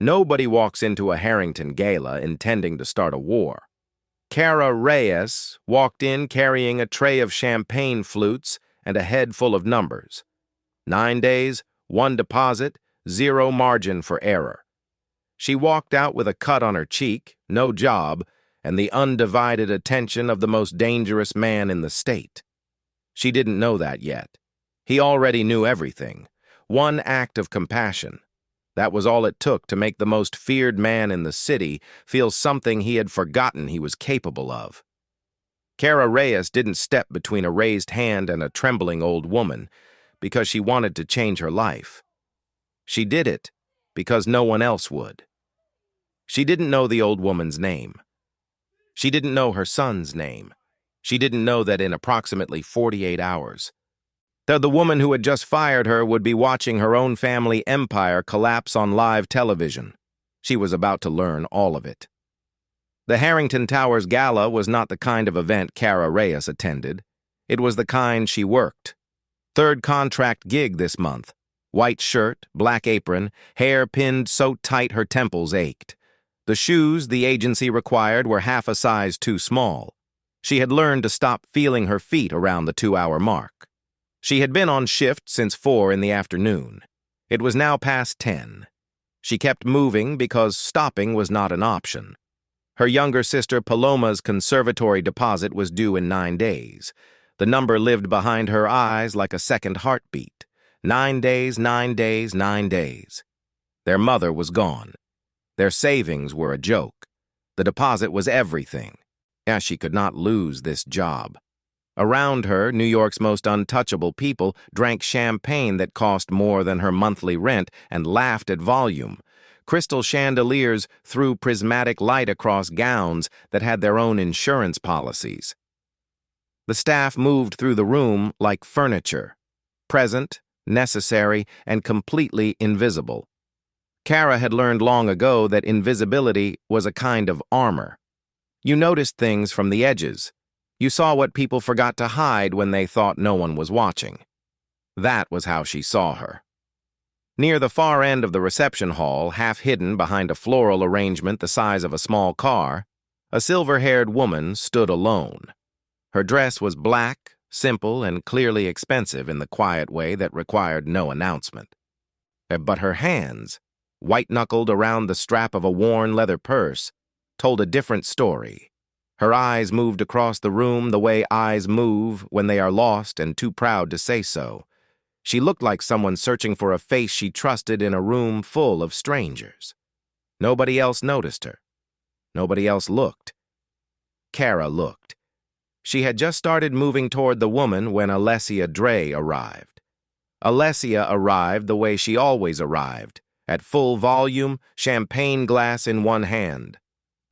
Nobody walks into a Harrington gala intending to start a war. Cara Reyes walked in carrying a tray of champagne flutes and a head full of numbers. 9 days, 1 deposit, 0 margin for error. She walked out with a cut on her cheek, no job, and the undivided attention of the most dangerous man in the state. She didn't know that yet. He already knew everything. One act of compassion. That was all it took to make the most feared man in the city feel something he had forgotten he was capable of. Cara Reyes didn't step between a raised hand and a trembling old woman because she wanted to change her life. She did it because no one else would. She didn't know the old woman's name. She didn't know her son's name. She didn't know that in approximately 48 hours, the woman who had just fired her would be watching her own family empire collapse on live television. She was about to learn all of it. The Harrington Towers Gala was not the kind of event Cara Reyes attended. It was the kind she worked. 3rd contract gig this month. White shirt, black apron, hair pinned so tight her temples ached. The shoes the agency required were half a size too small. She had learned to stop feeling her feet around the 2-hour mark. She had been on shift since 4 in the afternoon. It was now past 10. She kept moving because stopping was not an option. Her younger sister Paloma's conservatory deposit was due in 9 days. The number lived behind her eyes like a second heartbeat. 9 days, 9 days, 9 days. Their mother was gone. Their savings were a joke. The deposit was everything. As she could not lose this job. Around her, New York's most untouchable people drank champagne that cost more than her monthly rent and laughed at volume. Crystal chandeliers threw prismatic light across gowns that had their own insurance policies. The staff moved through the room like furniture, present, necessary, and completely invisible. Cara had learned long ago that invisibility was a kind of armor. You noticed things from the edges. You saw what people forgot to hide when they thought no one was watching. That was how she saw her. Near the far end of the reception hall, half hidden behind a floral arrangement the size of a small car, a silver-haired woman stood alone. Her dress was black, simple, and clearly expensive in the quiet way that required no announcement. But her hands, white-knuckled around the strap of a worn leather purse, told a different story. Her eyes moved across the room the way eyes move when they are lost and too proud to say so. She looked like someone searching for a face she trusted in a room full of strangers. Nobody else noticed her. Nobody else looked. Cara looked. She had just started moving toward the woman when Alessia Dre arrived. Alessia arrived the way she always arrived, at full volume, champagne glass in one hand.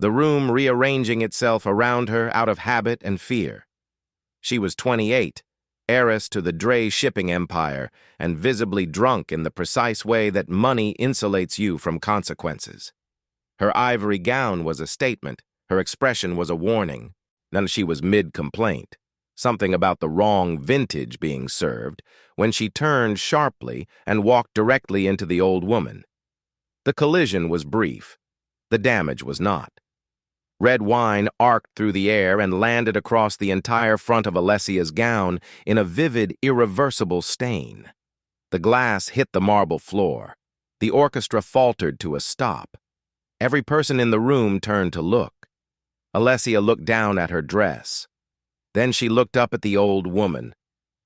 The room rearranging itself around her out of habit and fear. She was 28, heiress to the Dre shipping empire, and visibly drunk in the precise way that money insulates you from consequences. Her ivory gown was a statement, her expression was a warning. Then she was mid-complaint, something about the wrong vintage being served, when she turned sharply and walked directly into the old woman. The collision was brief. The damage was not. Red wine arced through the air and landed across the entire front of Alessia's gown in a vivid, irreversible stain. The glass hit the marble floor. The orchestra faltered to a stop. Every person in the room turned to look. Alessia looked down at her dress. Then she looked up at the old woman,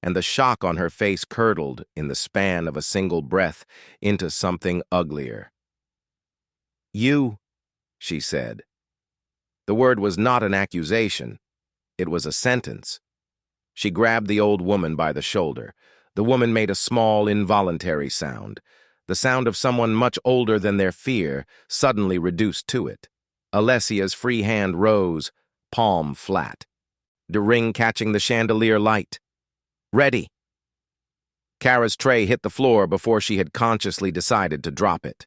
and the shock on her face curdled in the span of a single breath into something uglier. "You," she said. The word was not an accusation. It was a sentence. She grabbed the old woman by the shoulder. The woman made a small, involuntary sound. The sound of someone much older than their fear, suddenly reduced to it. Alessia's free hand rose, palm flat. The ring catching the chandelier light. "Ready." Cara's tray hit the floor before she had consciously decided to drop it.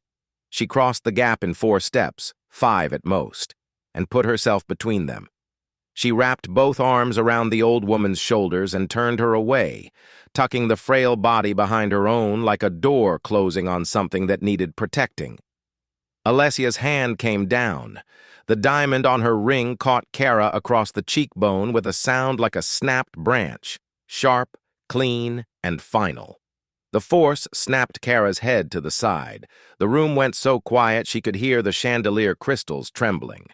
She crossed the gap in 4 steps, 5 at most, and put herself between them. She wrapped both arms around the old woman's shoulders and turned her away, tucking the frail body behind her own like a door closing on something that needed protecting. Alessia's hand came down. The diamond on her ring caught Cara across the cheekbone with a sound like a snapped branch, sharp, clean, and final. The force snapped Cara's head to the side. The room went so quiet she could hear the chandelier crystals trembling.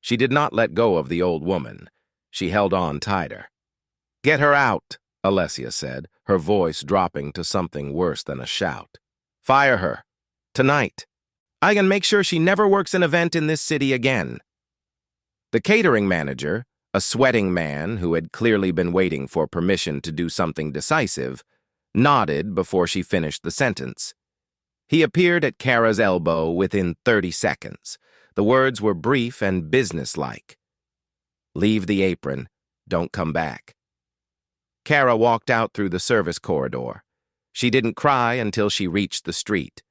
She did not let go of the old woman. She held on tighter. "Get her out," Alessia said, her voice dropping to something worse than a shout. "Fire her. Tonight. I can make sure she never works an event in this city again." The catering manager, a sweating man who had clearly been waiting for permission to do something decisive, nodded before she finished the sentence. He appeared at Cara's elbow within 30 seconds. The words were brief and businesslike. "Leave the apron. Don't come back." Cara walked out through the service corridor. She didn't cry until she reached the street.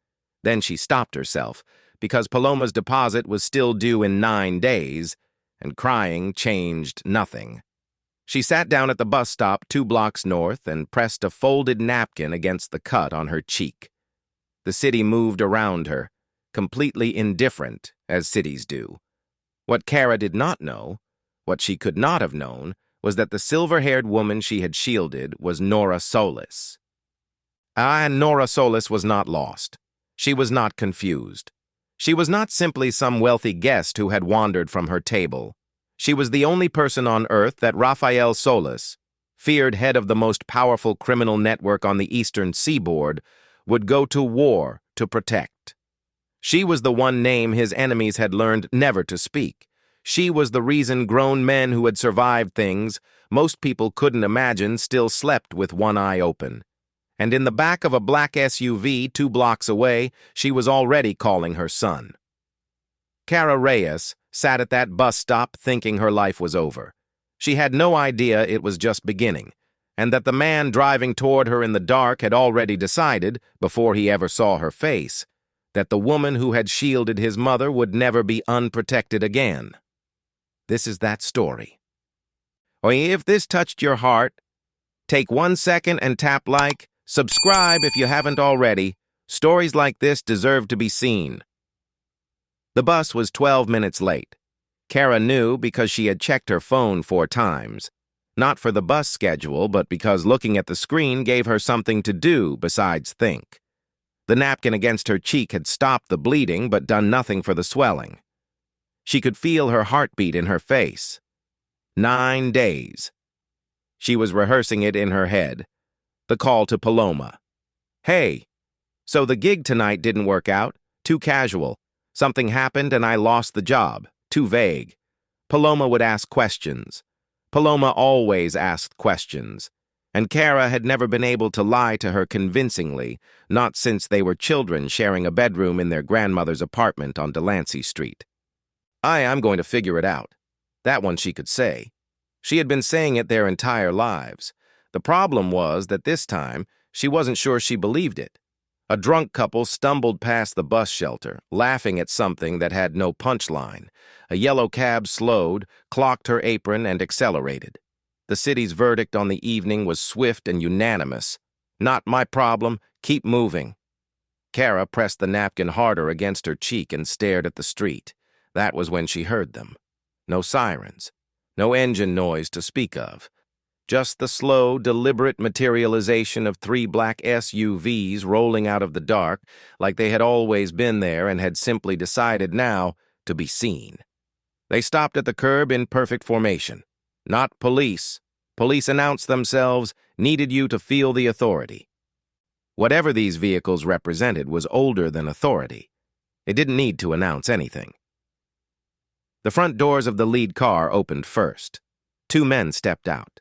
Then she stopped herself, because Paloma's deposit was still due in 9 days, and crying changed nothing. She sat down at the bus stop 2 blocks north and pressed a folded napkin against the cut on her cheek. The city moved around her, completely indifferent, as cities do. What Cara did not know, what she could not have known, was that the silver-haired woman she had shielded was Nora Solis. And Nora Solis was not lost. She was not confused. She was not simply some wealthy guest who had wandered from her table. She was the only person on Earth that Rafael Solis, feared head of the most powerful criminal network on the eastern seaboard, would go to war to protect. She was the one name his enemies had learned never to speak. She was the reason grown men who had survived things most people couldn't imagine still slept with one eye open. And in the back of a black SUV 2 blocks away, she was already calling her son. Cara Reyes sat at that bus stop thinking her life was over. She had no idea it was just beginning, and that the man driving toward her in the dark had already decided, before he ever saw her face, that the woman who had shielded his mother would never be unprotected again. This is that story. If this touched your heart, take 1 second and tap like. Subscribe if you haven't already. Stories like this deserve to be seen. The bus was 12 minutes late. Cara knew because she had checked her phone 4 times. Not for the bus schedule, but because looking at the screen gave her something to do besides think. The napkin against her cheek had stopped the bleeding but done nothing for the swelling. She could feel her heartbeat in her face. 9 days. She was rehearsing it in her head. The call to Paloma. "Hey, so the gig tonight didn't work out. Too casual. Something happened and I lost the job. Too vague." Paloma would ask questions. Paloma always asked questions. And Cara had never been able to lie to her convincingly, not since they were children sharing a bedroom in their grandmother's apartment on Delancey Street. I'm going to figure it out." That one she could say. She had been saying it their entire lives. The problem was that this time, she wasn't sure she believed it. A drunk couple stumbled past the bus shelter, laughing at something that had no punchline. A yellow cab slowed, clocked her apron, and accelerated. The city's verdict on the evening was swift and unanimous. "Not my problem. Keep moving." Cara pressed the napkin harder against her cheek and stared at the street. That was when she heard them. No sirens. No engine noise to speak of. Just the slow, deliberate materialization of 3 black SUVs rolling out of the dark, like they had always been there and had simply decided now to be seen. They stopped at the curb in perfect formation. Not police. Police announced themselves, needed you to feel the authority. Whatever these vehicles represented was older than authority. It didn't need to announce anything. The front doors of the lead car opened first. 2 men stepped out.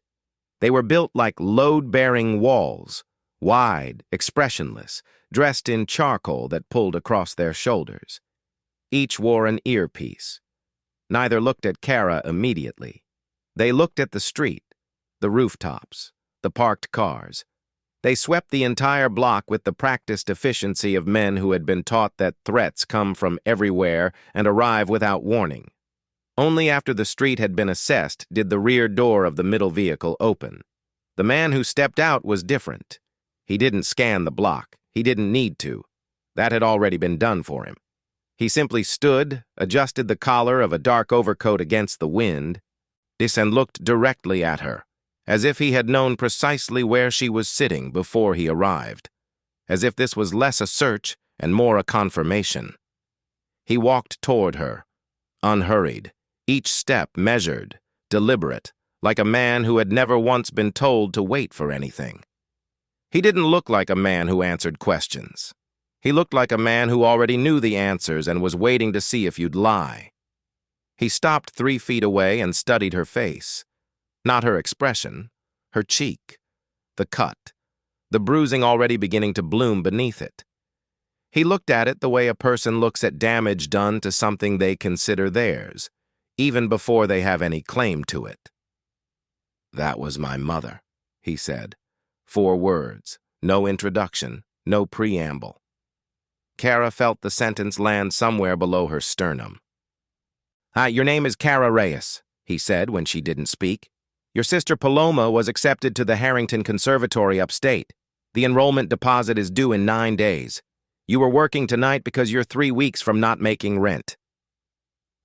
They were built like load-bearing walls, wide, expressionless, dressed in charcoal that pulled across their shoulders. Each wore an earpiece. Neither looked at Cara immediately. They looked at the street, the rooftops, the parked cars. They swept the entire block with the practiced efficiency of men who had been taught that threats come from everywhere and arrive without warning. Only after the street had been assessed did the rear door of the middle vehicle open. The man who stepped out was different. He didn't scan the block. He didn't need to. That had already been done for him. He simply stood, adjusted the collar of a dark overcoat against the wind, and looked directly at her, as if he had known precisely where she was sitting before he arrived, as if this was less a search and more a confirmation. He walked toward her, unhurried, each step measured, deliberate, like a man who had never once been told to wait for anything. He didn't look like a man who answered questions. He looked like a man who already knew the answers and was waiting to see if you'd lie. He stopped 3 feet away and studied her face. Not her expression, her cheek, the cut, the bruising already beginning to bloom beneath it. He looked at it the way a person looks at damage done to something they consider theirs, even before they have any claim to it. "That was my mother," he said. 4 words, no introduction, no preamble. Cara felt the sentence land somewhere below her sternum. Your name is Cara Reyes," he said when she didn't speak. "Your sister Paloma was accepted to the Harrington Conservatory upstate. The enrollment deposit is due in 9 days. You were working tonight because you're 3 weeks from not making rent."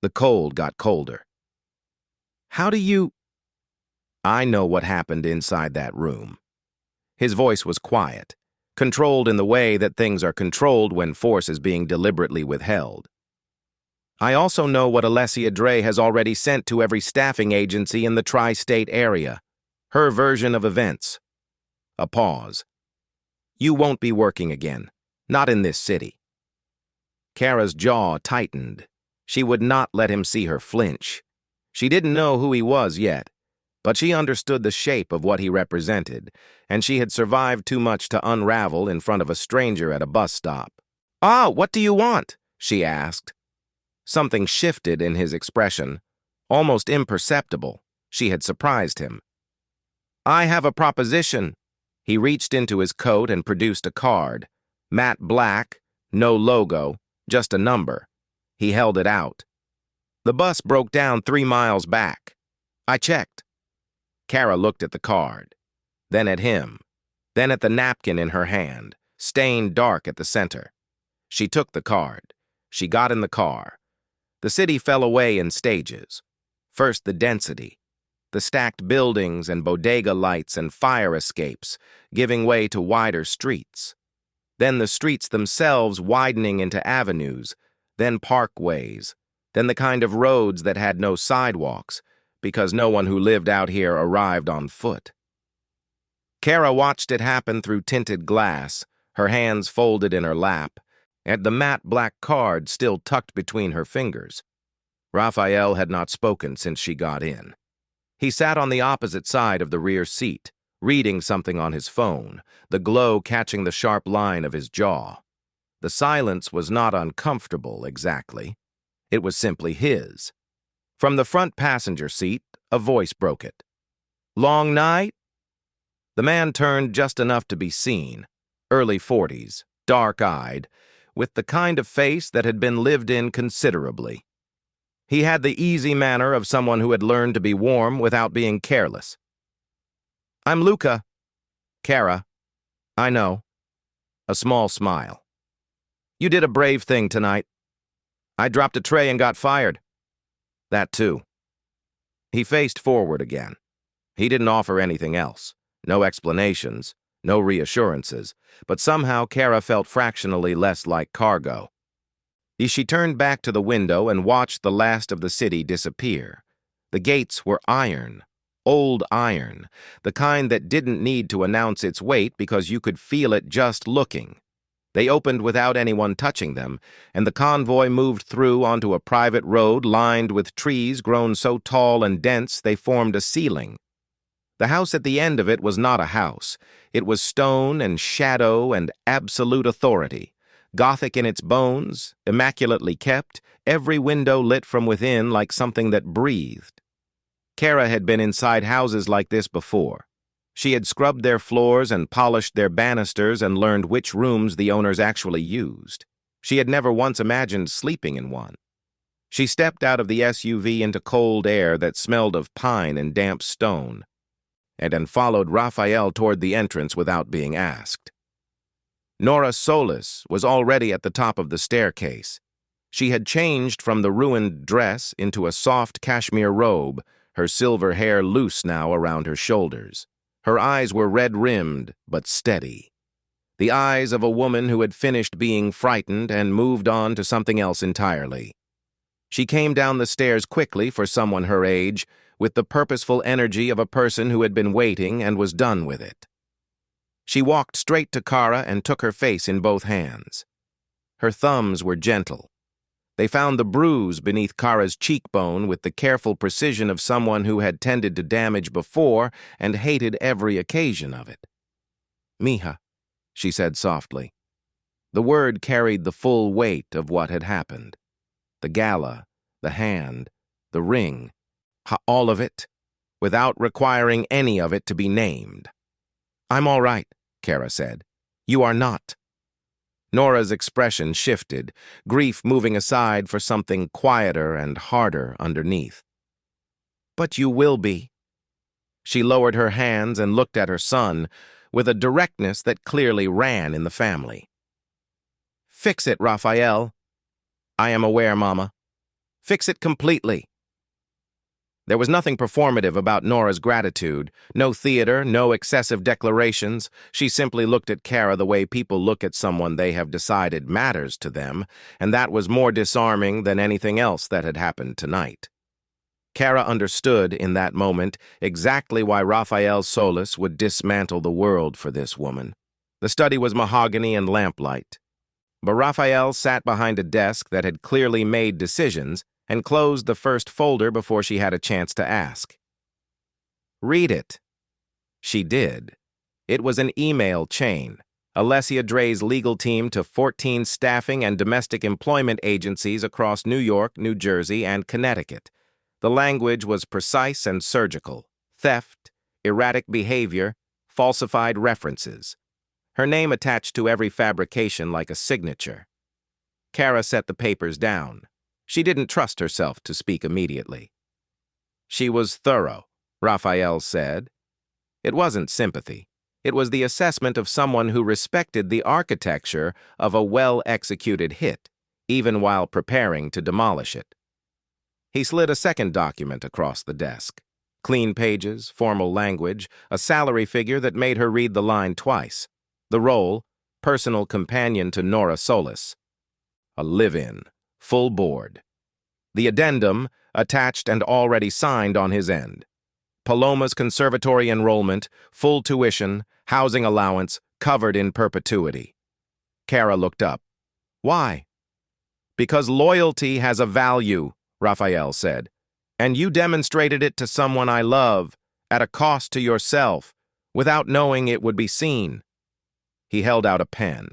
The cold got colder. "How do you—" "I know what happened inside that room." His voice was quiet, controlled in the way that things are controlled when force is being deliberately withheld. "I also know what Alessia Dre has already sent to every staffing agency in the tri-state area. Her version of events." A pause. "You won't be working again. Not in this city." Cara's jaw tightened. She would not let him see her flinch. She didn't know who he was yet, but she understood the shape of what he represented, and she had survived too much to unravel in front of a stranger at a bus stop. What do you want?" she asked. Something shifted in his expression, almost imperceptible. She had surprised him. "I have a proposition." He reached into his coat and produced a card. Matte black, no logo, just a number. He held it out. "The bus broke down 3 miles back. I checked." Cara looked at the card, then at him, then at the napkin in her hand, stained dark at the center. She took the card. She got in the car. The city fell away in stages. First the density, the stacked buildings and bodega lights and fire escapes, giving way to wider streets. Then the streets themselves widening into avenues, then parkways, then the kind of roads that had no sidewalks, because no one who lived out here arrived on foot. Cara watched it happen through tinted glass, her hands folded in her lap, and the matte black card still tucked between her fingers. Rafael had not spoken since she got in. He sat on the opposite side of the rear seat, reading something on his phone, the glow catching the sharp line of his jaw. The silence was not uncomfortable, exactly. It was simply his. From the front passenger seat, a voice broke it. "Long night?" The man turned just enough to be seen, early 40s, dark-eyed, with the kind of face that had been lived in considerably. He had the easy manner of someone who had learned to be warm without being careless. "I'm Luca." "Cara." "I know." A small smile. "You did a brave thing tonight." "I dropped a tray and got fired." "That too." He faced forward again. He didn't offer anything else. No explanations, no reassurances, but somehow Cara felt fractionally less like cargo. She turned back to the window and watched the last of the city disappear. The gates were iron, old iron, the kind that didn't need to announce its weight because you could feel it just looking. They opened without anyone touching them, and the convoy moved through onto a private road lined with trees grown so tall and dense they formed a ceiling. The house at the end of it was not a house. It was stone and shadow and absolute authority. Gothic in its bones, immaculately kept, every window lit from within like something that breathed. Cara had been inside houses like this before. She had scrubbed their floors and polished their banisters and learned which rooms the owners actually used. She had never once imagined sleeping in one. She stepped out of the SUV into cold air that smelled of pine and damp stone, and then followed Rafael toward the entrance without being asked. Nora Solis was already at the top of the staircase. She had changed from the ruined dress into a soft cashmere robe, her silver hair loose now around her shoulders. Her eyes were red-rimmed, but steady. The eyes of a woman who had finished being frightened and moved on to something else entirely. She came down the stairs quickly for someone her age, with the purposeful energy of a person who had been waiting and was done with it. She walked straight to Cara and took her face in both hands. Her thumbs were gentle. They found the bruise beneath Cara's cheekbone with the careful precision of someone who had tended to damage before and hated every occasion of it. "Mija," she said softly. The word carried the full weight of what had happened. The gala, the hand, the ring, all of it, without requiring any of it to be named. "I'm all right," Cara said. "You are not." Nora's expression shifted, grief moving aside for something quieter and harder underneath. "But you will be." She lowered her hands and looked at her son with a directness that clearly ran in the family. "Fix it, Rafael." "I am aware, Mama." "Fix it completely." There was nothing performative about Nora's gratitude, no theater, no excessive declarations. She simply looked at Cara the way people look at someone they have decided matters to them, and that was more disarming than anything else that had happened tonight. Cara understood in that moment exactly why Rafael Solis would dismantle the world for this woman. The study was mahogany and lamplight. But Rafael sat behind a desk that had clearly made decisions and closed the first folder before she had a chance to ask. "Read it." She did. It was an email chain. Alessia Dre's legal team to 14 staffing and domestic employment agencies across New York, New Jersey, and Connecticut. The language was precise and surgical. Theft, erratic behavior, falsified references. Her name attached to every fabrication like a signature. Cara set the papers down. She didn't trust herself to speak immediately. She was thorough, Rafael said. It wasn't sympathy. It was the assessment of someone who respected the architecture of a well-executed hit, even while preparing to demolish it. He slid a second document across the desk. Clean pages, formal language, a salary figure that made her read the line twice. The role, personal companion to Nora Solis. A live-in. Full board. The addendum, attached and already signed on his end. Paloma's conservatory enrollment, full tuition, housing allowance, covered in perpetuity. Cara looked up. "Why?" "Because loyalty has a value," Rafael said. "And you demonstrated it to someone I love, at a cost to yourself, without knowing it would be seen." He held out a pen.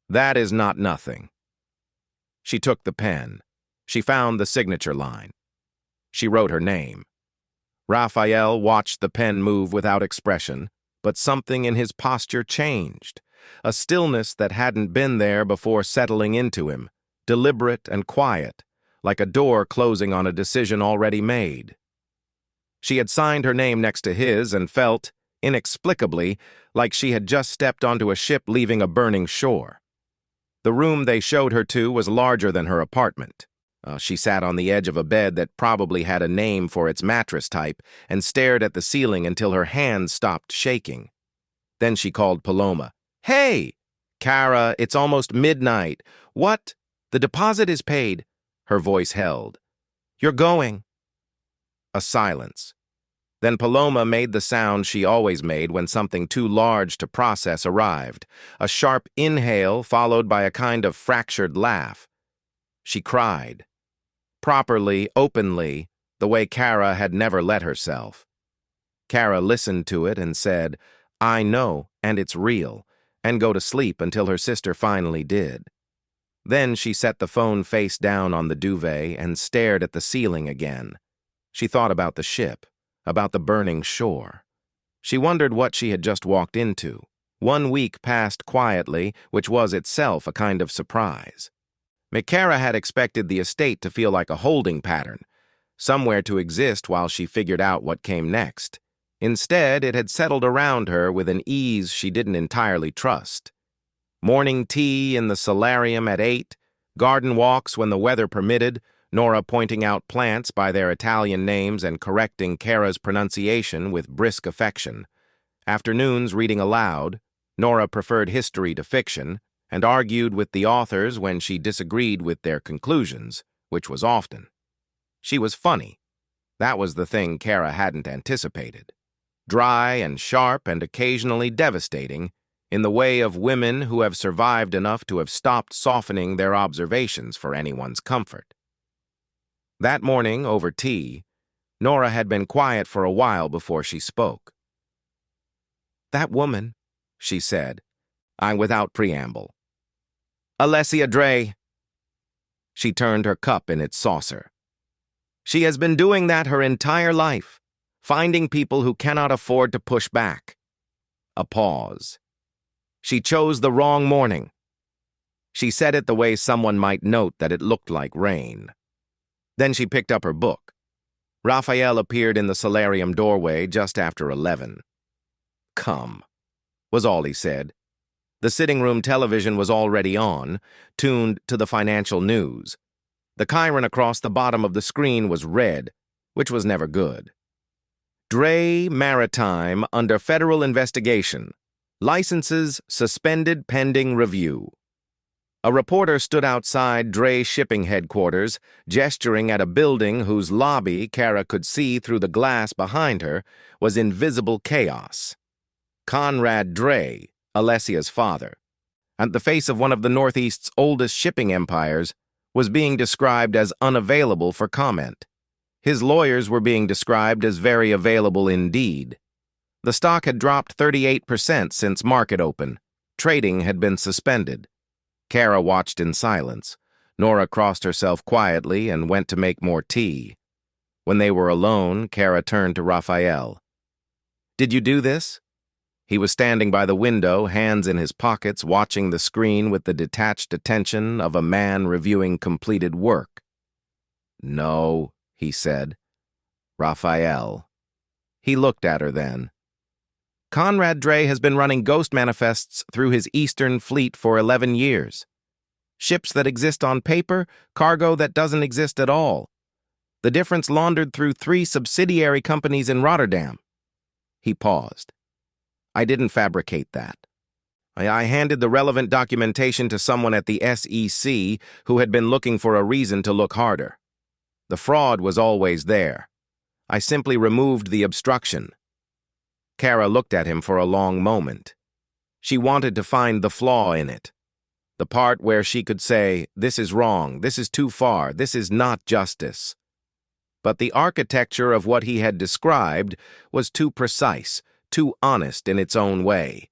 "That is not nothing." She took the pen. She found the signature line. She wrote her name. Rafael watched the pen move without expression, but something in his posture changed. A stillness that hadn't been there before settling into him, deliberate and quiet, like a door closing on a decision already made. She had signed her name next to his and felt, inexplicably, like she had just stepped onto a ship leaving a burning shore. The room they showed her to was larger than her apartment. She sat on the edge of a bed that probably had a name for its mattress type and stared at the ceiling until her hands stopped shaking. Then she called Paloma. "Hey! Cara, it's almost midnight." "What?" "The deposit is paid." Her voice held. "You're going." A silence. Then Paloma made the sound she always made when something too large to process arrived, a sharp inhale followed by a kind of fractured laugh. She cried. Properly, openly, the way Cara had never let herself. Cara listened to it and said, "I know, and it's real," and go to sleep until her sister finally did. Then she set the phone face down on the duvet and stared at the ceiling again. She thought about the ship, about the burning shore. She wondered what she had just walked into. 1 week passed quietly, which was itself a kind of surprise. Cara had expected the estate to feel like a holding pattern, somewhere to exist while she figured out what came next. Instead, it had settled around her with an ease she didn't entirely trust. Morning tea in the solarium at 8, Garden walks when the weather permitted, Nora pointing out plants by their Italian names and correcting Cara's pronunciation with brisk affection. Afternoons reading aloud, Nora preferred history to fiction, and argued with the authors when she disagreed with their conclusions, which was often. She was funny. That was the thing Cara hadn't anticipated. Dry and sharp and occasionally devastating, in the way of women who have survived enough to have stopped softening their observations for anyone's comfort. That morning, over tea, Nora had been quiet for a while before she spoke. "That woman," she said, without preamble. "Alessia Dre." She turned her cup in its saucer. "She has been doing that her entire life, finding people who cannot afford to push back." A pause. "She chose the wrong morning." She said it the way someone might note that it looked like rain. Then she picked up her book. Rafael appeared in the solarium doorway just after 11. "Come," was all he said. The sitting room television was already on, tuned to the financial news. The chyron across the bottom of the screen was red, which was never good. "Dre Maritime under federal investigation. Licenses suspended pending review." A reporter stood outside Dre shipping headquarters, gesturing at a building whose lobby Cara could see through the glass behind her was in visible chaos. Conrad Dre, Alessia's father, at the face of one of the Northeast's oldest shipping empires, was being described as unavailable for comment. His lawyers were being described as very available indeed. The stock had dropped 38% since market open. Trading had been suspended. Cara watched in silence. Nora crossed herself quietly and went to make more tea. When they were alone, Cara turned to Rafael. "Did you do this?" He was standing by the window, hands in his pockets, watching the screen with the detached attention of a man reviewing completed work. "No," he said. "Rafael." He looked at her then. "Conrad Dre has been running ghost manifests through his Eastern fleet for 11 years. Ships that exist on paper, cargo that doesn't exist at all. The difference laundered through 3 subsidiary companies in Rotterdam." He paused. "I didn't fabricate that. I handed the relevant documentation to someone at the SEC who had been looking for a reason to look harder. The fraud was always there. I simply removed the obstruction." Cara looked at him for a long moment. She wanted to find the flaw in it. The part where she could say, "This is wrong, this is too far, this is not justice." But the architecture of what he had described was too precise, too honest in its own way.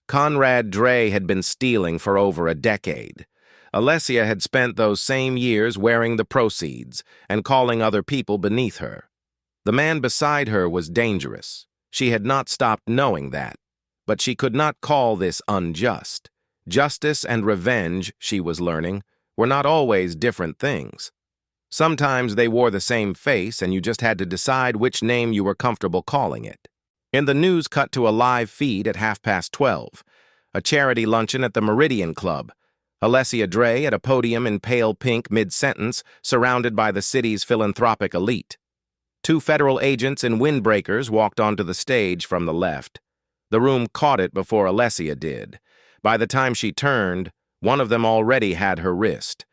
Conrad Dre had been stealing for over a decade. Alessia had spent those same years wearing the proceeds and calling other people beneath her. The man beside her was dangerous. She had not stopped knowing that, but she could not call this unjust. Justice and revenge, she was learning, were not always different things. Sometimes they wore the same face and you just had to decide which name you were comfortable calling it. In the news cut to a live feed at 12:30, a charity luncheon at the Meridian Club, Alessia Dre at a podium in pale pink mid-sentence, surrounded by the city's philanthropic elite. 2 federal agents in windbreakers walked onto the stage from the left. The room caught it before Alessia did. By the time she turned, one of them already had her wrist.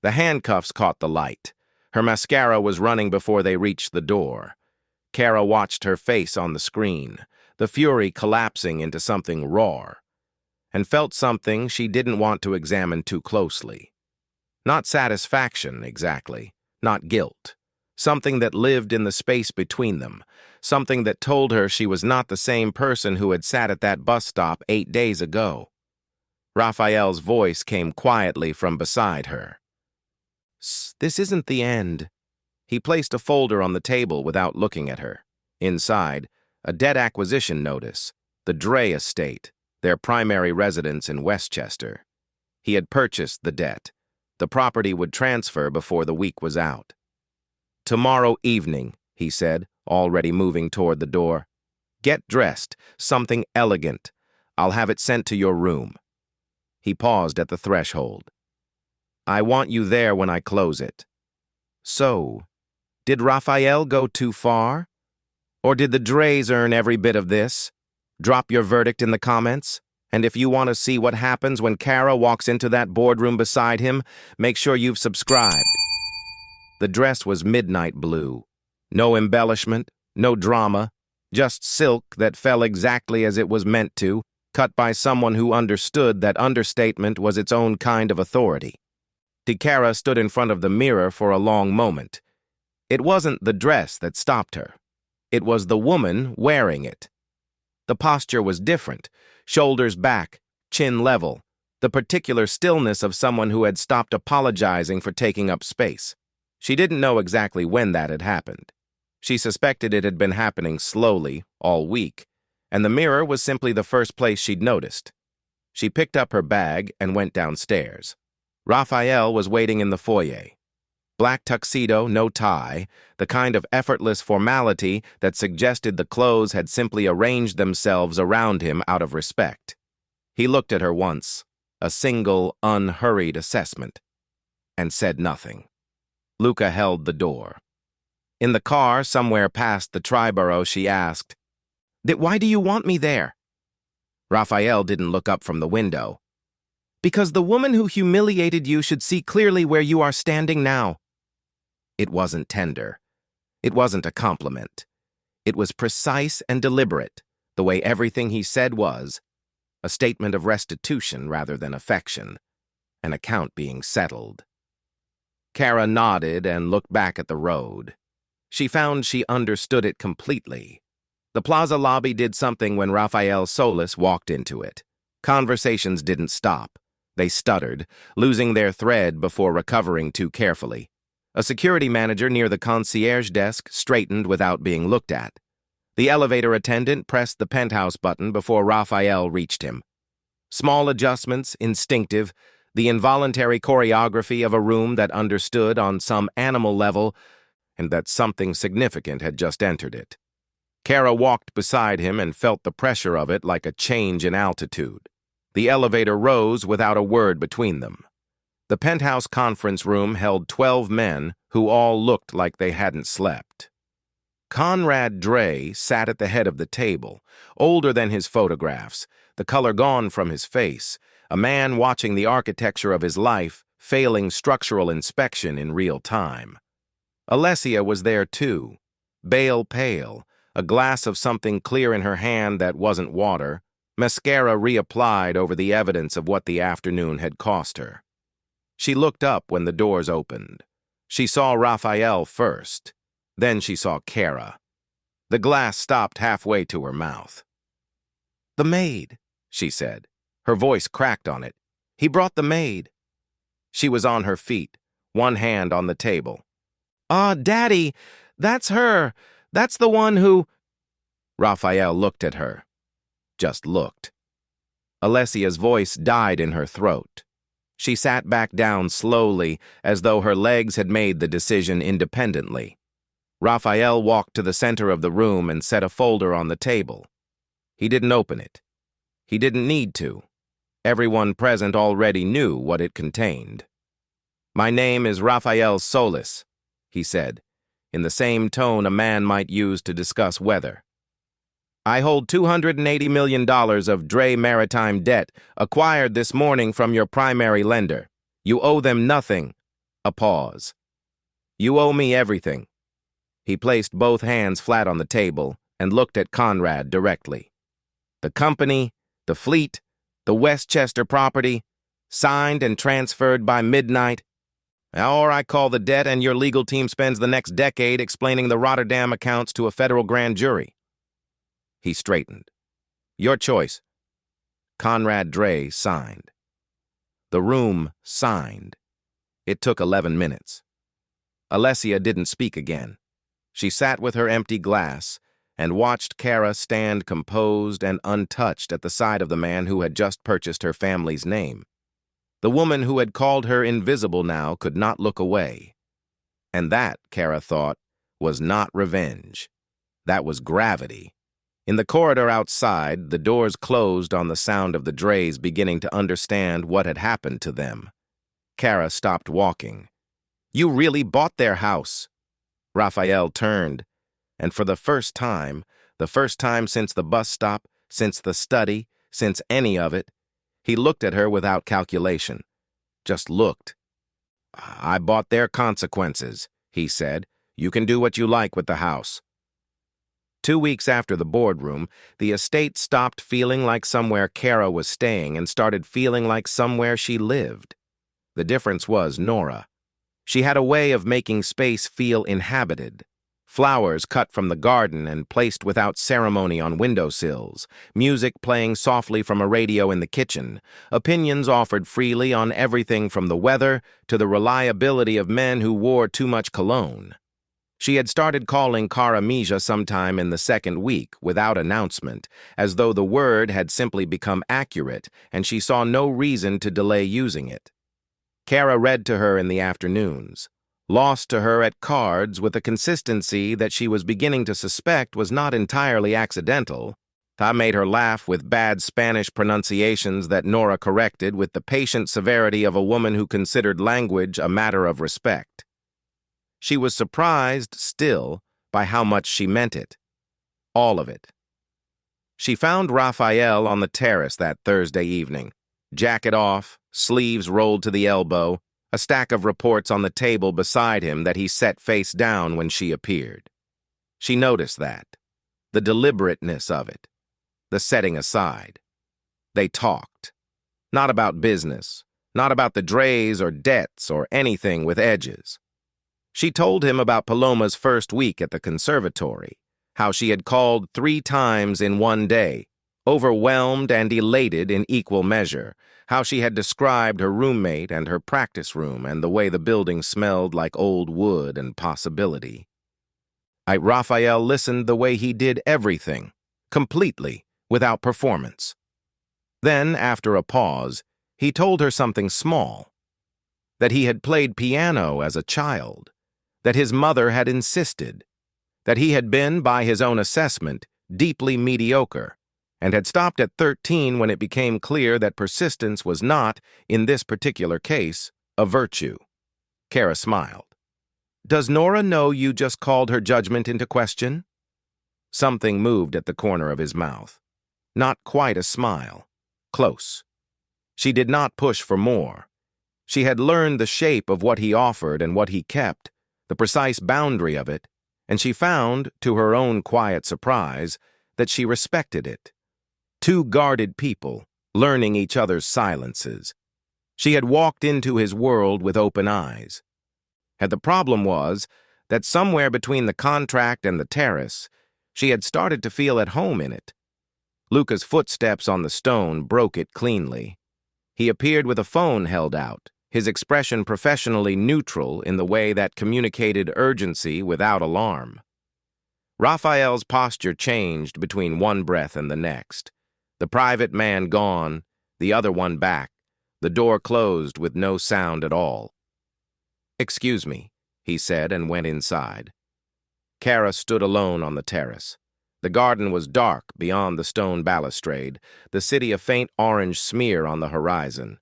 The handcuffs caught the light. Her mascara was running before they reached the door. Cara watched her face on the screen, the fury collapsing into something raw, and felt something she didn't want to examine too closely. Not satisfaction, exactly, not guilt. Something that lived in the space between them, something that told her she was not the same person who had sat at that bus stop 8 days ago. Rafael's voice came quietly from beside her. "This isn't the end." He placed a folder on the table without looking at her. Inside, a debt acquisition notice, the Dre estate, their primary residence in Westchester. He had purchased the debt. The property would transfer before the week was out. "Tomorrow evening," he said, already moving toward the door. "Get dressed, something elegant. I'll have it sent to your room." He paused at the threshold. I want you there when I close it. So, did Rafael go too far? Or did the Dreys earn every bit of this? Drop your verdict in the comments. And if you want to see what happens when Cara walks into that boardroom beside him, make sure you've subscribed. The dress was midnight blue. No embellishment, no drama, just silk that fell exactly as it was meant to, cut by someone who understood that understatement was its own kind of authority. Cara stood in front of the mirror for a long moment. It wasn't the dress that stopped her. It was the woman wearing it. The posture was different, shoulders back, chin level, the particular stillness of someone who had stopped apologizing for taking up space. She didn't know exactly when that had happened. She suspected it had been happening slowly, all week, and the mirror was simply the first place she'd noticed. She picked up her bag and went downstairs. Rafael was waiting in the foyer. Black tuxedo, no tie, the kind of effortless formality that suggested the clothes had simply arranged themselves around him out of respect. He looked at her once, a single, unhurried assessment, and said nothing. Luca held the door. In the car, somewhere past the Triborough, she asked, "Why do you want me there?" Rafael didn't look up from the window. "Because the woman who humiliated you should see clearly where you are standing now." It wasn't tender. It wasn't a compliment. It was precise and deliberate, the way everything he said was, a statement of restitution rather than affection, an account being settled. Cara nodded and looked back at the road. She found she understood it completely. The plaza lobby did something when Rafael Solis walked into it. Conversations didn't stop. They stuttered, losing their thread before recovering too carefully. A security manager near the concierge desk straightened without being looked at. The elevator attendant pressed the penthouse button before Rafael reached him. Small adjustments, instinctive, the involuntary choreography of a room that understood on some animal level and that something significant had just entered it. Cara walked beside him and felt the pressure of it like a change in altitude. The elevator rose without a word between them. The penthouse conference room held 12 men who all looked like they hadn't slept. Conrad Drey sat at the head of the table, older than his photographs, the color gone from his face, a man watching the architecture of his life, failing structural inspection in real time. Alessia was there too, bale pale, a glass of something clear in her hand that wasn't water, mascara reapplied over the evidence of what the afternoon had cost her. She looked up when the doors opened. She saw Rafael first. Then she saw Cara. The glass stopped halfway to her mouth. "The maid," she said. Her voice cracked on it. "He brought the maid." She was on her feet, one hand on the table. Daddy, that's her. That's the one who—" Rafael looked at her. Just looked. Alessia's voice died in her throat. She sat back down slowly, as though her legs had made the decision independently. Rafael walked to the center of the room and set a folder on the table. He didn't open it. He didn't need to. Everyone present already knew what it contained. "My name is Rafael Solis," he said, in the same tone a man might use to discuss weather. "I hold $280 million of Drey Maritime debt acquired this morning from your primary lender. You owe them nothing." A pause. "You owe me everything." He placed both hands flat on the table and looked at Conrad directly. "The company, the fleet, the Westchester property, signed and transferred by midnight. Or I call the debt and your legal team spends the next decade explaining the Rotterdam accounts to a federal grand jury." He straightened. "Your choice." Conrad Drey signed. The room signed. It took 11 minutes. Alessia didn't speak again. She sat with her empty glass and watched Cara stand composed and untouched at the side of the man who had just purchased her family's name. The woman who had called her invisible now could not look away. And that, Cara thought, was not revenge. That was gravity. In the corridor outside, the doors closed on the sound of the Dreys beginning to understand what had happened to them. Cara stopped walking. "You really bought their house." Rafael turned, and for the first time since the bus stop, since the study, since any of it, he looked at her without calculation. Just looked. "I bought their consequences," he said. "You can do what you like with the house." 2 weeks after the boardroom, the estate stopped feeling like somewhere Cara was staying and started feeling like somewhere she lived. The difference was Nora. She had a way of making space feel inhabited. Flowers cut from the garden and placed without ceremony on windowsills, music playing softly from a radio in the kitchen, opinions offered freely on everything from the weather to the reliability of men who wore too much cologne. She had started calling Cara Mija sometime in the second week, without announcement, as though the word had simply become accurate and she saw no reason to delay using it. Cara read to her in the afternoons, lost to her at cards with a consistency that she was beginning to suspect was not entirely accidental. That made her laugh with bad Spanish pronunciations that Nora corrected with the patient severity of a woman who considered language a matter of respect. She was surprised, still, by how much she meant it. All of it. She found Rafael on the terrace that Thursday evening, jacket off, sleeves rolled to the elbow, a stack of reports on the table beside him that he set face down when she appeared. She noticed that, the deliberateness of it, the setting aside. They talked. Not about business, not about the drays or debts or anything with edges. She told him about Paloma's first week at the conservatory, how she had called 3 times in one day, overwhelmed and elated in equal measure, how she had described her roommate and her practice room and the way the building smelled like old wood and possibility. Rafael listened the way he did everything, completely, without performance. Then, after a pause, he told her something small, that he had played piano as a child, that his mother had insisted, that he had been, by his own assessment, deeply mediocre, and had stopped at 13 when it became clear that persistence was not, in this particular case, a virtue. Cara smiled. "Does Nora know you just called her judgment into question?" Something moved at the corner of his mouth. Not quite a smile. Close. She did not push for more. She had learned the shape of what he offered and what he kept, the precise boundary of it, and she found, to her own quiet surprise, that she respected it. 2 guarded people, learning each other's silences. She had walked into his world with open eyes. And the problem was that somewhere between the contract and the terrace, she had started to feel at home in it. Luca's footsteps on the stone broke it cleanly. He appeared with a phone held out, his expression professionally neutral in the way that communicated urgency without alarm. Rafael's posture changed between one breath and the next. The private man gone, the other one back, the door closed with no sound at all. "Excuse me," he said and went inside. Cara stood alone on the terrace. The garden was dark beyond the stone balustrade, the city a faint orange smear on the horizon.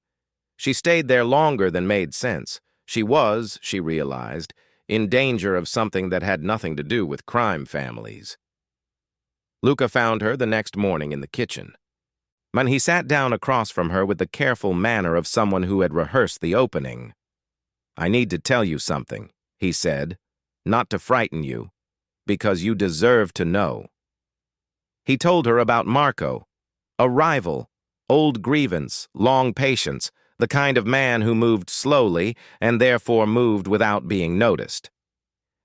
She stayed there longer than made sense. She was, she realized, in danger of something that had nothing to do with crime families. Luca found her the next morning in the kitchen. When he sat down across from her with the careful manner of someone who had rehearsed the opening. "I need to tell you something," he said, "not to frighten you, because you deserve to know." He told her about Marco, a rival, old grievance, long patience, the kind of man who moved slowly and therefore moved without being noticed.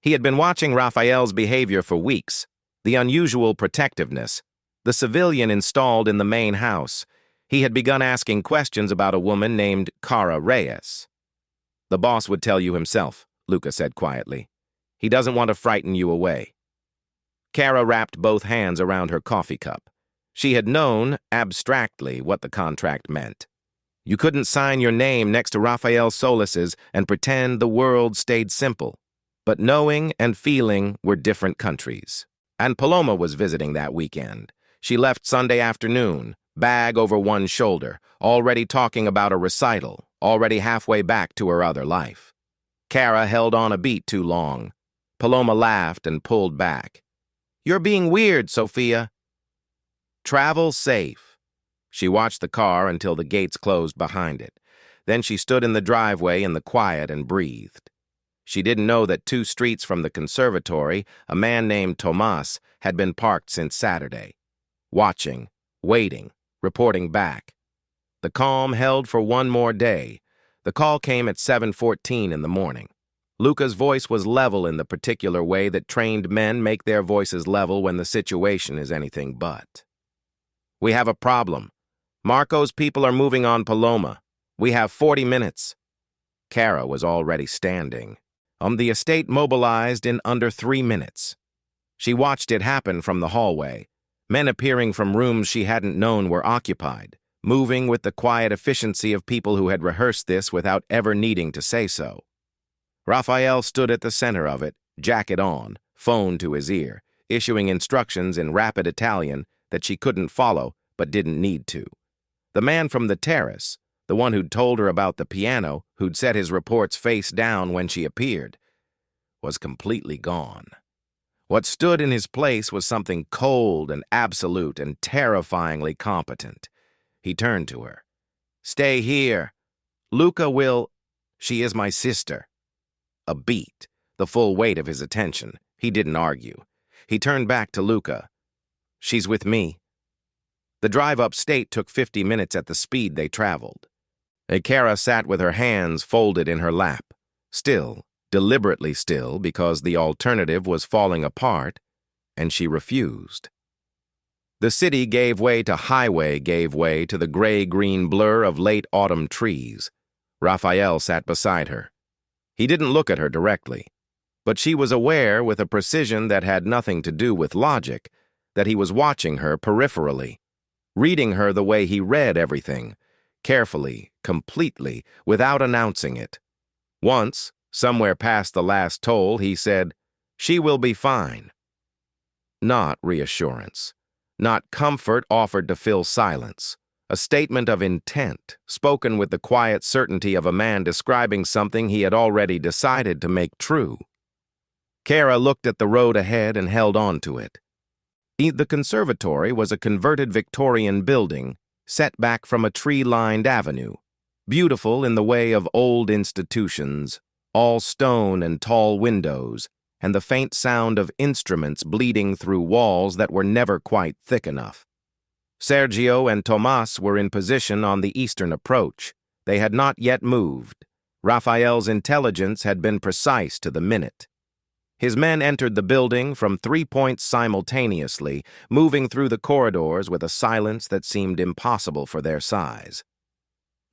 He had been watching Rafael's behavior for weeks, the unusual protectiveness, the civilian installed in the main house. He had begun asking questions about a woman named Cara Reyes. "The boss would tell you himself," Luca said quietly. "He doesn't want to frighten you away." Cara wrapped both hands around her coffee cup. She had known, abstractly, what the contract meant. You couldn't sign your name next to Rafael Solis's and pretend the world stayed simple. But knowing and feeling were different countries. And Paloma was visiting that weekend. She left Sunday afternoon, bag over one shoulder, already talking about a recital, already halfway back to her other life. Cara held on a beat too long. Paloma laughed and pulled back. "You're being weird, Sophia." "Travel safe." She watched the car until the gates closed behind it. Then she stood in the driveway in the quiet and breathed. She didn't know that 2 streets from the conservatory, a man named Tomas had been parked since Saturday. Watching, waiting, reporting back. The calm held for one more day. The call came at 7:14 in the morning. Luca's voice was level in the particular way that trained men make their voices level when the situation is anything but. "We have a problem. Marco's people are moving on Paloma. We have 40 minutes. Cara was already standing. The estate mobilized in under 3 minutes. She watched it happen from the hallway, men appearing from rooms she hadn't known were occupied, moving with the quiet efficiency of people who had rehearsed this without ever needing to say so. Rafael stood at the center of it, jacket on, phone to his ear, issuing instructions in rapid Italian that she couldn't follow but didn't need to. The man from the terrace, the one who'd told her about the piano, who'd set his reports face down when she appeared, was completely gone. What stood in his place was something cold and absolute and terrifyingly competent. He turned to her. "Stay here. Luca will... She is my sister." A beat, the full weight of his attention. He didn't argue. He turned back to Luca. "She's with me." The drive upstate took 50 minutes at the speed they traveled. Cara sat with her hands folded in her lap, still, deliberately still, because the alternative was falling apart, and she refused. The city gave way to highway gave way to the gray-green blur of late autumn trees. Rafael sat beside her. He didn't look at her directly, but she was aware with a precision that had nothing to do with logic that he was watching her peripherally, reading her the way he read everything, carefully, completely, without announcing it. Once, somewhere past the last toll, he said, "She will be fine." Not reassurance, not comfort offered to fill silence. A statement of intent, spoken with the quiet certainty of a man describing something he had already decided to make true. Cara looked at the road ahead and held on to it. The conservatory was a converted Victorian building set back from a tree-lined avenue, beautiful in the way of old institutions, all stone and tall windows, and the faint sound of instruments bleeding through walls that were never quite thick enough. Sergio and Tomas were in position on the eastern approach. They had not yet moved. Rafael's intelligence had been precise to the minute. His men entered the building from 3 points simultaneously, moving through the corridors with a silence that seemed impossible for their size.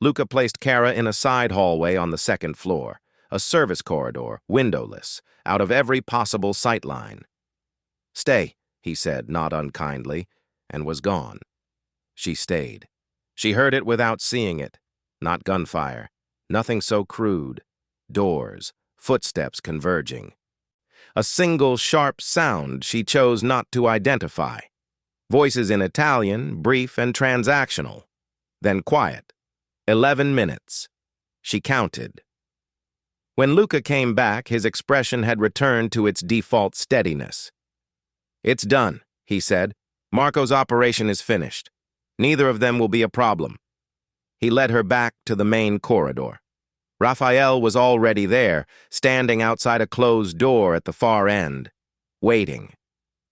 Luca placed Cara in a side hallway on the 2nd floor, a service corridor, windowless, out of every possible sight line. "Stay," he said, not unkindly, and was gone. She stayed. She heard it without seeing it. Not gunfire. Nothing so crude. Doors. Footsteps converging. A single sharp sound she chose not to identify. Voices in Italian, brief and transactional. Then quiet. 11 minutes. She counted. When Luca came back, his expression had returned to its default steadiness. "It's done," he said. "Marco's operation is finished. Neither of them will be a problem." He led her back to the main corridor. Rafael was already there, standing outside a closed door at the far end, waiting.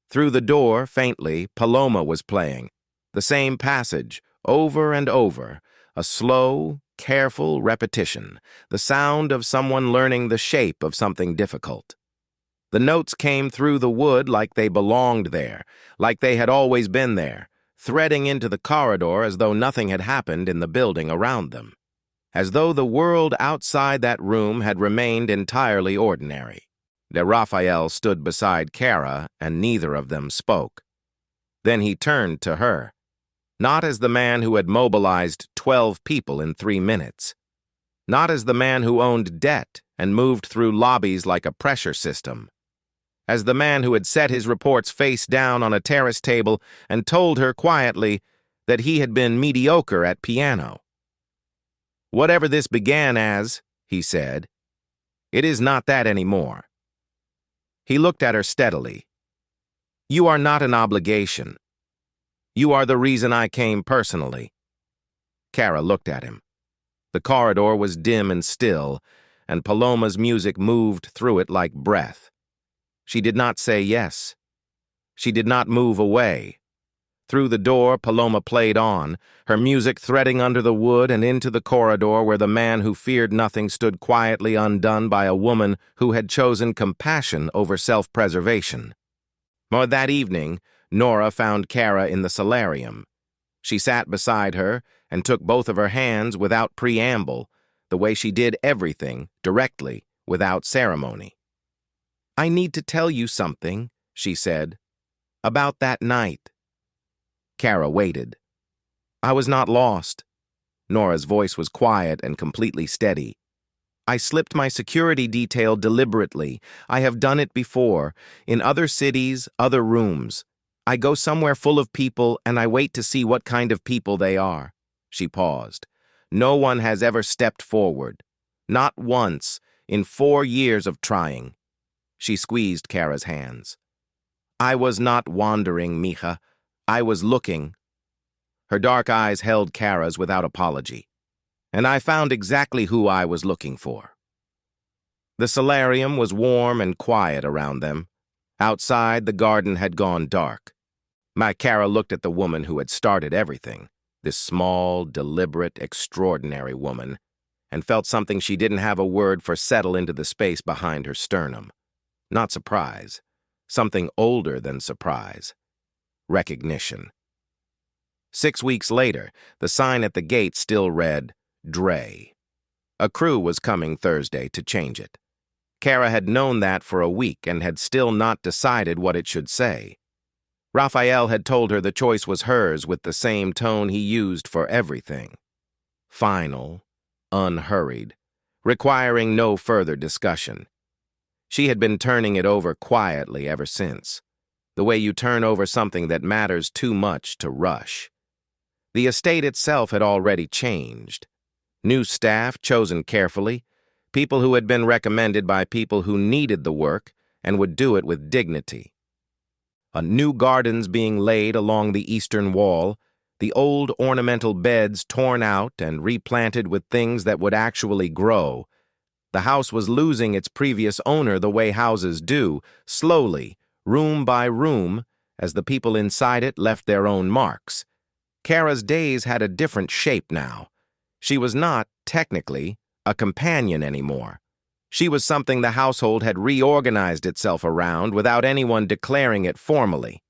Through the door, faintly, Paloma was playing. The same passage, over and over, a slow, careful repetition, the sound of someone learning the shape of something difficult. The notes came through the wood like they belonged there, like they had always been there, threading into the corridor as though nothing had happened in the building around them, as though the world outside that room had remained entirely ordinary. Rafael stood beside Cara, and neither of them spoke. Then he turned to her, not as the man who had mobilized 12 people in 3 minutes, not as the man who owned debt and moved through lobbies like a pressure system, as the man who had set his reports face down on a terrace table and told her quietly that he had been mediocre at piano. Whatever this began as, he said, it is not that anymore. He looked at her steadily. You are not an obligation. You are the reason I came personally. Cara looked at him. The corridor was dim and still, and Paloma's music moved through it like breath. She did not say yes. She did not move away. Through the door, Paloma played on, her music threading under the wood and into the corridor where the man who feared nothing stood quietly undone by a woman who had chosen compassion over self-preservation. More that evening, Nora found Cara in the solarium. She sat beside her and took both of her hands without preamble, the way she did everything, directly, without ceremony. I need to tell you something, she said, about that night. Cara waited. I was not lost. Nora's voice was quiet and completely steady. I slipped my security detail deliberately. I have done it before, in other cities, other rooms. I go somewhere full of people and I wait to see what kind of people they are. She paused. No one has ever stepped forward. Not once, in 4 years of trying. She squeezed Cara's hands. I was not wandering, mija. I was looking. Her dark eyes held Cara's without apology. And I found exactly who I was looking for. The solarium was warm and quiet around them. Outside, the garden had gone dark. Cara looked at the woman who had started everything, this small, deliberate, extraordinary woman, and felt something she didn't have a word for settle into the space behind her sternum. Not surprise. Something older than surprise. Recognition. 6 weeks later, the sign at the gate still read, Dre. A crew was coming Thursday to change it. Cara had known that for a week and had still not decided what it should say. Rafael had told her the choice was hers with the same tone he used for everything. Final, unhurried, requiring no further discussion. She had been turning it over quietly ever since, the way you turn over something that matters too much to rush. The estate itself had already changed. New staff chosen carefully, people who had been recommended by people who needed the work and would do it with dignity. New gardens being laid along the eastern wall, the old ornamental beds torn out and replanted with things that would actually grow. The house was losing its previous owner the way houses do, slowly, room by room, as the people inside it left their own marks. Cara's days had a different shape now. She was not, technically, a companion anymore. She was something the household had reorganized itself around without anyone declaring it formally.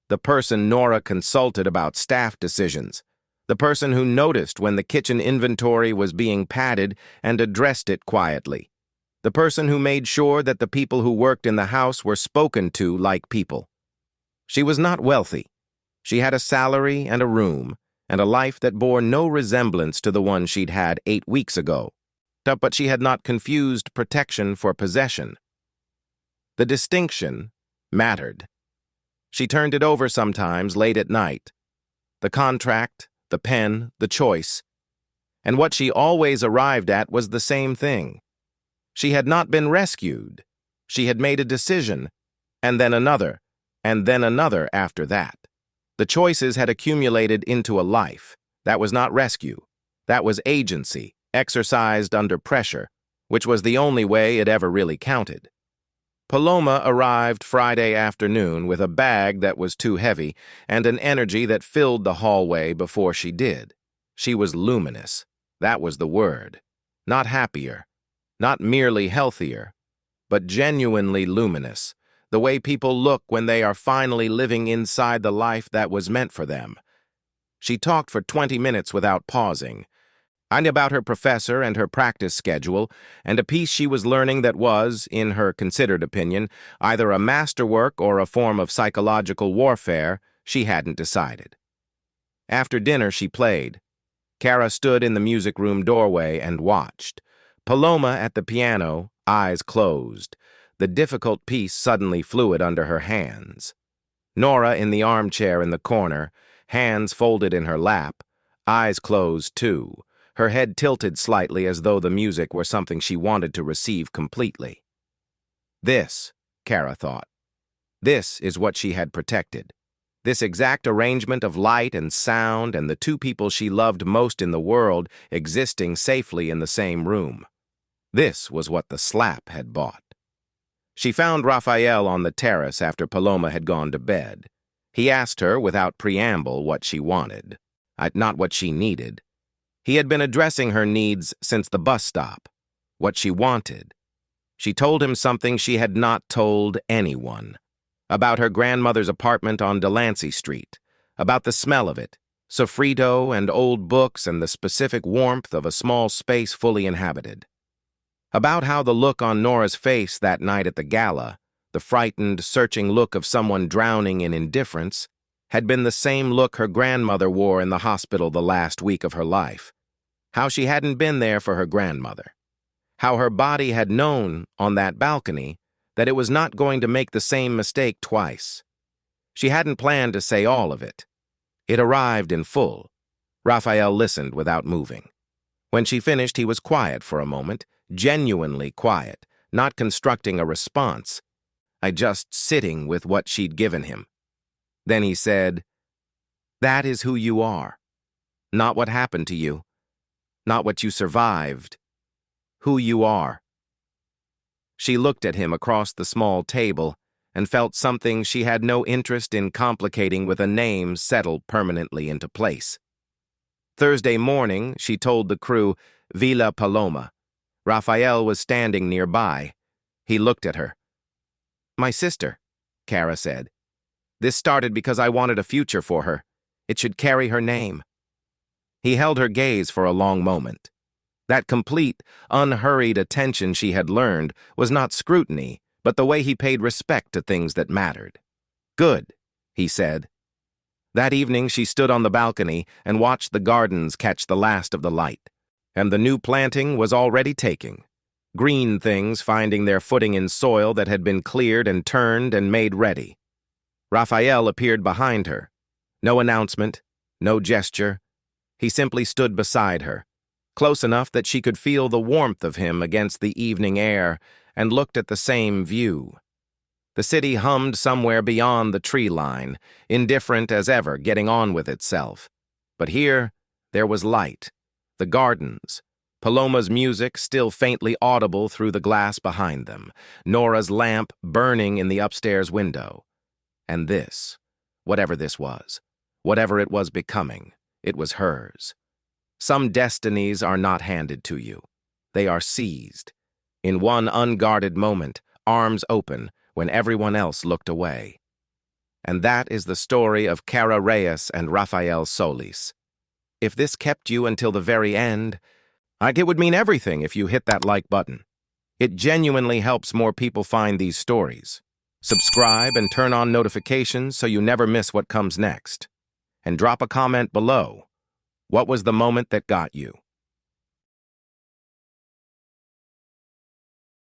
The person Nora consulted about staff decisions. The person who noticed when the kitchen inventory was being padded and addressed it quietly. The person who made sure that the people who worked in the house were spoken to like people. She was not wealthy. She had a salary and a room, and a life that bore no resemblance to the one she'd had 8 weeks ago. But she had not confused protection for possession. The distinction mattered. She turned it over sometimes late at night. The contract, the pen, the choice. And what she always arrived at was the same thing. She had not been rescued. She had made a decision, and then another after that. The choices had accumulated into a life. That was not rescue. That was agency, exercised under pressure, which was the only way it ever really counted. Paloma arrived Friday afternoon with a bag that was too heavy and an energy that filled the hallway before she did. She was luminous. That was the word. Not happier, not merely healthier, but genuinely luminous, the way people look when they are finally living inside the life that was meant for them. She talked for 20 minutes without pausing, and about her professor and her practice schedule, and a piece she was learning that was, in her considered opinion, either a masterwork or a form of psychological warfare. She hadn't decided. After dinner, she played. Cara stood in the music room doorway and watched. Paloma at the piano, eyes closed, the difficult piece suddenly fluid under her hands. Nora in the armchair in the corner, hands folded in her lap, eyes closed too, her head tilted slightly as though the music were something she wanted to receive completely. This, Cara thought. This is what she had protected. This exact arrangement of light and sound and the two people she loved most in the world existing safely in the same room. This was what the slap had bought. She found Rafael on the terrace after Paloma had gone to bed. He asked her without preamble what she wanted, not what she needed. He had been addressing her needs since the bus stop, what she wanted. She told him something she had not told anyone. About her grandmother's apartment on Delancey Street, about the smell of it, sofrito and old books and the specific warmth of a small space fully inhabited. About how the look on Nora's face that night at the gala, the frightened, searching look of someone drowning in indifference, had been the same look her grandmother wore in the hospital the last week of her life. How she hadn't been there for her grandmother. How her body had known, on that balcony, that it was not going to make the same mistake twice. She hadn't planned to say all of it. It arrived in full. Rafael listened without moving. When she finished, he was quiet for a moment, genuinely quiet, not constructing a response, just sitting with what she'd given him. Then he said, "That is who you are. Not what happened to you. Not what you survived. Who you are." She looked at him across the small table and felt something she had no interest in complicating with a name settled permanently into place. Thursday morning, she told the crew, Villa Paloma. Rafael was standing nearby. He looked at her. "My sister," Cara said. "This started because I wanted a future for her. It should carry her name." He held her gaze for a long moment. That complete, unhurried attention she had learned was not scrutiny, but the way he paid respect to things that mattered. "Good," he said. That evening she stood on the balcony and watched the gardens catch the last of the light. And the new planting was already taking. Green things finding their footing in soil that had been cleared and turned and made ready. Rafael appeared behind her. No announcement, no gesture. He simply stood beside her, close enough that she could feel the warmth of him against the evening air, and looked at the same view. The city hummed somewhere beyond the tree line, indifferent as ever, getting on with itself. But here, there was light, the gardens, Paloma's music still faintly audible through the glass behind them, Nora's lamp burning in the upstairs window. And this, whatever this was, whatever it was becoming, it was hers. Some destinies are not handed to you. They are seized. In one unguarded moment, arms open, when everyone else looked away. And that is the story of Cara Reyes and Rafael Solis. If this kept you until the very end, it would mean everything if you hit that like button. It genuinely helps more people find these stories. Subscribe and turn on notifications so you never miss what comes next. And drop a comment below. What was the moment that got you?